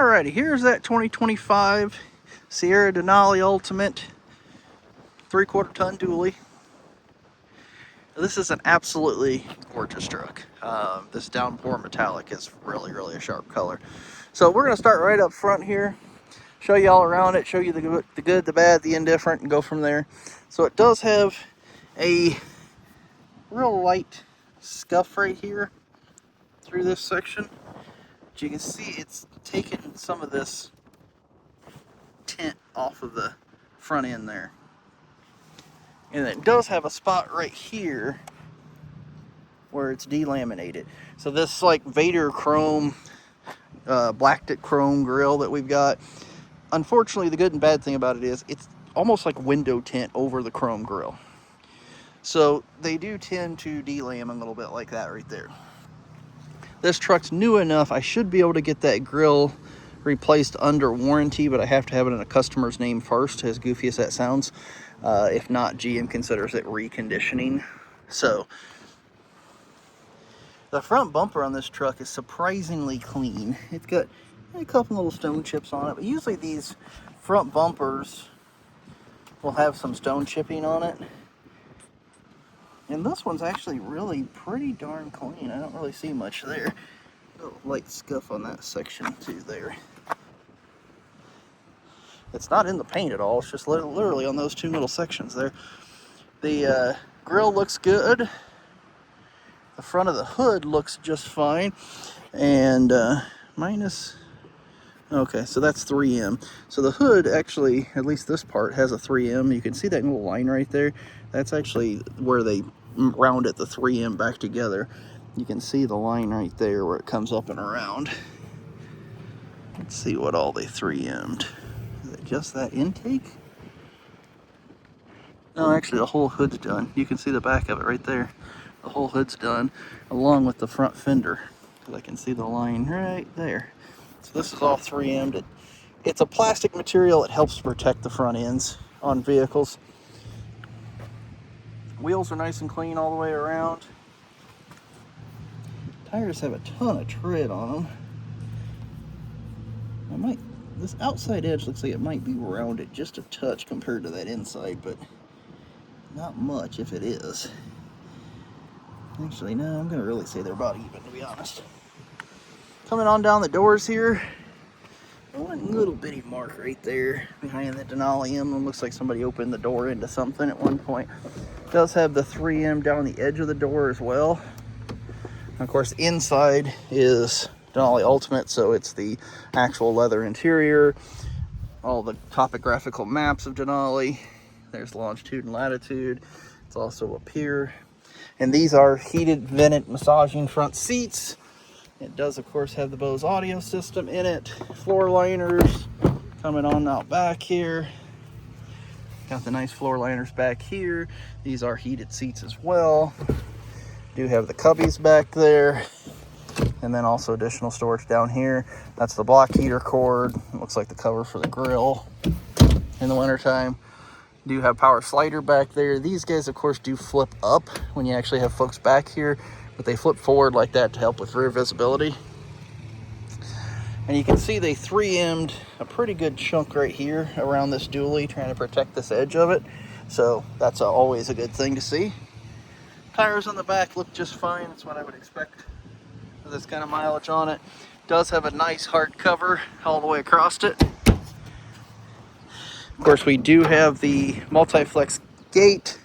Alrighty, here's that 2025 Sierra Denali Ultimate 3/4 ton dually. This is an absolutely gorgeous truck. This downpour metallic is really a sharp color. So we're going to start right up front here, show you all around it, show you the good, the bad, the indifferent, and go from there. So it does have a real light scuff right here through this section. But you can see it's taken some of this tint off of the front end there. And it does have a spot right here where it's delaminated. So this like Vader chrome, blacked chrome grill that we've got, unfortunately the good and bad thing about it is it's almost like window tint over the chrome grill. So they do tend to delam a little bit like that right there. This truck's new enough, I should be able to get that grill replaced under warranty, but I have to have it in a customer's name first, as goofy as that sounds. If not, GM considers it reconditioning. So the front bumper on this truck is surprisingly clean. It's got a couple little stone chips on it, but usually these front bumpers will have some stone chipping on it. And this one's actually really pretty darn clean. I don't really see much there. A light scuff on that section too there. It's not in the paint at all. It's just literally on those two little sections there. The grill looks good. The front of the hood looks just fine. And okay, so that's 3M. So the hood actually, at least this part, has a 3M. You can see that little line right there. That's actually where they rounded the 3M back together. You can see the line right there where it comes up and around. Let's see what all they 3M'd. Is it just that intake? No, actually the whole hood's done. You can see the back of it right there. The whole hood's done, along with the front fender. Because I can see the line right there. So this is all 3M'd. It's a plastic material. It helps protect the front ends on vehicles. Wheels are nice and clean all the way around. Tires have a ton of tread on them. This outside edge looks like it might be rounded just a touch compared to that inside, but not much if it is. Actually, no, I'm going to really say they're about even, to be honest. Coming on down the doors here, one little bitty mark right there behind the Denali emblem. Looks like somebody opened the door into something at one point. It does have the 3M down the edge of the door as well. And of course, inside is Denali Ultimate, so it's the actual leather interior. All the topographical maps of Denali. There's longitude and latitude. It's also up here. And these are heated, vented, massaging front seats. It does, of course, have the Bose audio system in it. Floor liners coming on out back here. Got the nice floor liners back here. These are heated seats as well. Do have the cubbies back there. And then also additional storage down here. That's the block heater cord. It looks like the cover for the grill in the wintertime. Do have power slider back there. These guys, of course, do flip up when you actually have folks back here, but they flip forward like that to help with rear visibility. And you can see they 3M'd a pretty good chunk right here around this dually, trying to protect this edge of it. So that's always a good thing to see. Tires on the back look just fine. That's what I would expect with this kind of mileage on it. Does have a nice hard cover all the way across it. Of course, we do have the multi-flex gate,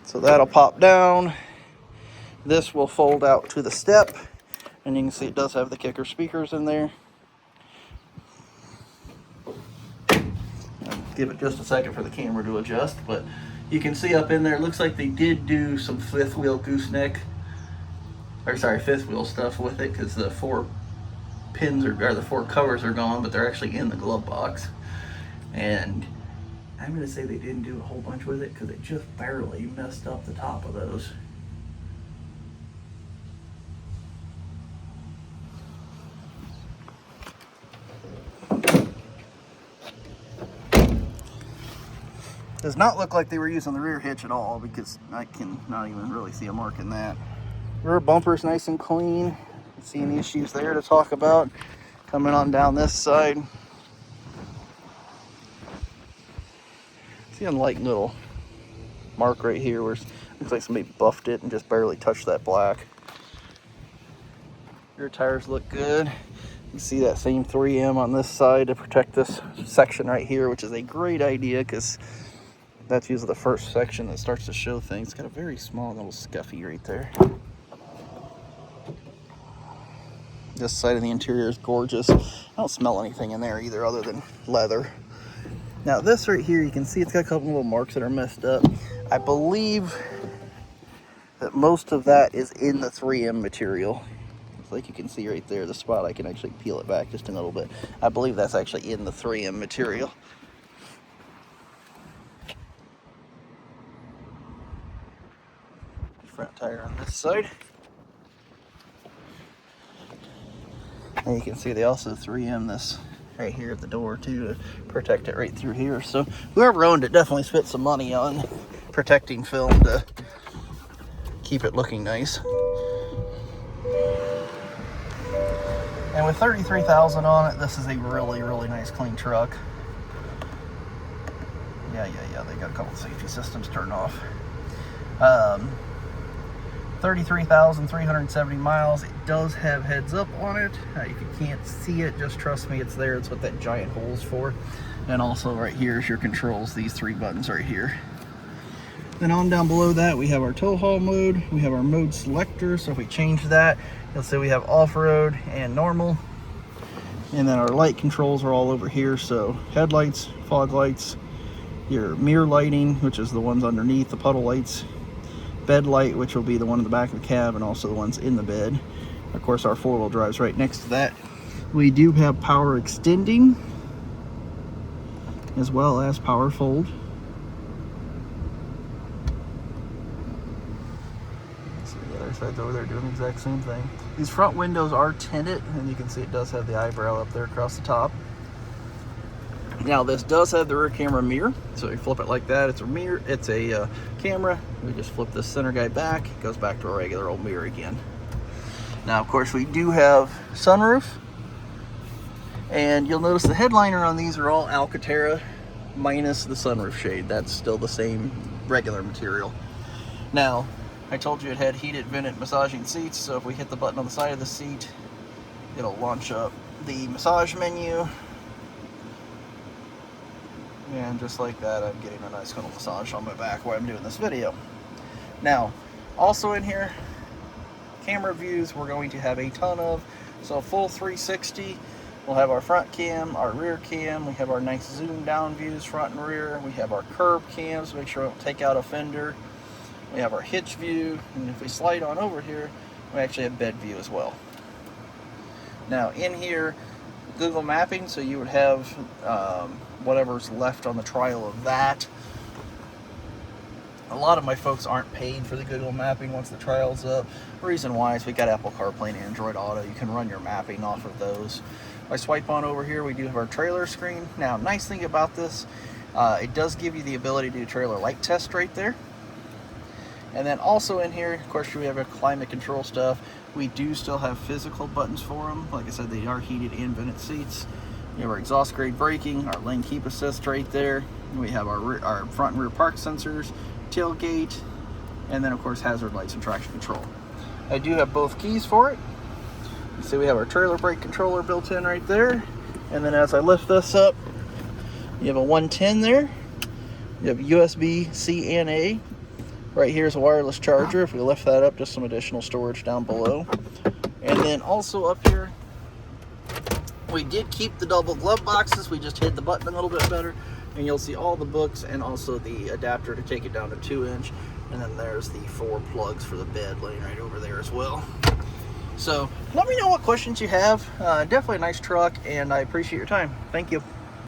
so that'll pop down. This will fold out to the step, and you can see it does have the kicker speakers in there. I'll give it just a second for the camera to adjust, but you can see up in there, it looks like they did do some fifth wheel stuff with it, because the four pins or the four covers are gone, but they're actually in the glove box. And I'm going to say they didn't do a whole bunch with it because it just barely messed up the top of those. Does not look like they were using the rear hitch at all, because I can not even really see a mark in that. Rear bumper's nice and clean. Don't see any issues there to talk about. Coming on down this side. See a light little mark right here where it looks like somebody buffed it and just barely touched that black. Rear tires look good. You see that same 3M on this side to protect this section right here, which is a great idea because that's usually the first section that starts to show things. It's got a very small little scuffy right there. This side of the interior is gorgeous. I don't smell anything in there either other than leather. Now this right here, you can see it's got a couple little marks that are messed up. I believe that most of that is in the 3M material. It's like you can see right there, the spot. I can actually peel it back just a little bit. I believe that's actually in the 3M material. Front tire on this side. And you can see they also 3M this right here at the door too to protect it right through here. So whoever owned it definitely spent some money on protecting film to keep it looking nice. And with 33,000 on it, this is a really, really nice clean truck. Yeah, they got a couple of safety systems turned off. 33,370 miles. It does have heads up on it. If you can't see it, just trust me, it's there. It's what that giant hole's for. And also right here is your controls, these 3 buttons right here. Then on down below that, we have our tow haul mode. We have our mode selector. So if we change that, you'll see we have off-road and normal. And then our light controls are all over here. So headlights, fog lights, your mirror lighting, which is the ones underneath, the puddle lights, bed light, which will be the one in the back of the cab, and also the ones in the bed. Of course, our 4-wheel drive's right next to that. We do have power extending as well as power fold. See the other side's over there doing the exact same thing. These front windows are tinted, and you can see it does have the eyebrow up there across the top. Now this does have the rear camera mirror, so you flip it like that. It's a mirror, it's a camera. We just flip this center guy back, it goes back to a regular old mirror again. Now of course we do have sunroof, and you'll notice the headliner on these are all Alcantara minus the sunroof shade. That's still the same regular material. Now I told you it had heated, vented, massaging seats, so if we hit the button on the side of the seat, it'll launch up the massage menu. And just like that, I'm getting a nice little massage on my back while I'm doing this video. Now, also in here, camera views we're going to have a ton of. So full 360, we'll have our front cam, our rear cam, we have our nice zoom down views front and rear, we have our curb cams, make sure we don't take out a fender, we have our hitch view, and if we slide on over here, we actually have bed view as well. Now in here, Google mapping, so you would have whatever's left on the trial of that. A lot of my folks aren't paid for the Google mapping once the trial's up. Reason why is we got Apple CarPlay and Android Auto. You can run your mapping off of those. If I swipe on over here, we do have our trailer screen. Now, nice thing about this, it does give you the ability to do trailer light test right there. And then also in here, of course, we have our climate control stuff. We do still have physical buttons for them. Like I said, they are heated and vented seats. We have our exhaust grade braking, our lane keep assist right there. We have our front and rear park sensors, tailgate, and then of course hazard lights and traction control. I do have both keys for it. You see we have our trailer brake controller built in right there. And then as I lift this up, you have a 110 there. You have USB-C and A. Right here is a wireless charger. If we lift that up, just some additional storage down below. And then also up here, we did keep the double glove boxes. We just hid the button a little bit better. And you'll see all the books and also the adapter to take it down to 2-inch. And then there's the 4 plugs for the bed laying right over there as well. So let me know what questions you have. Definitely a nice truck, and I appreciate your time. Thank you.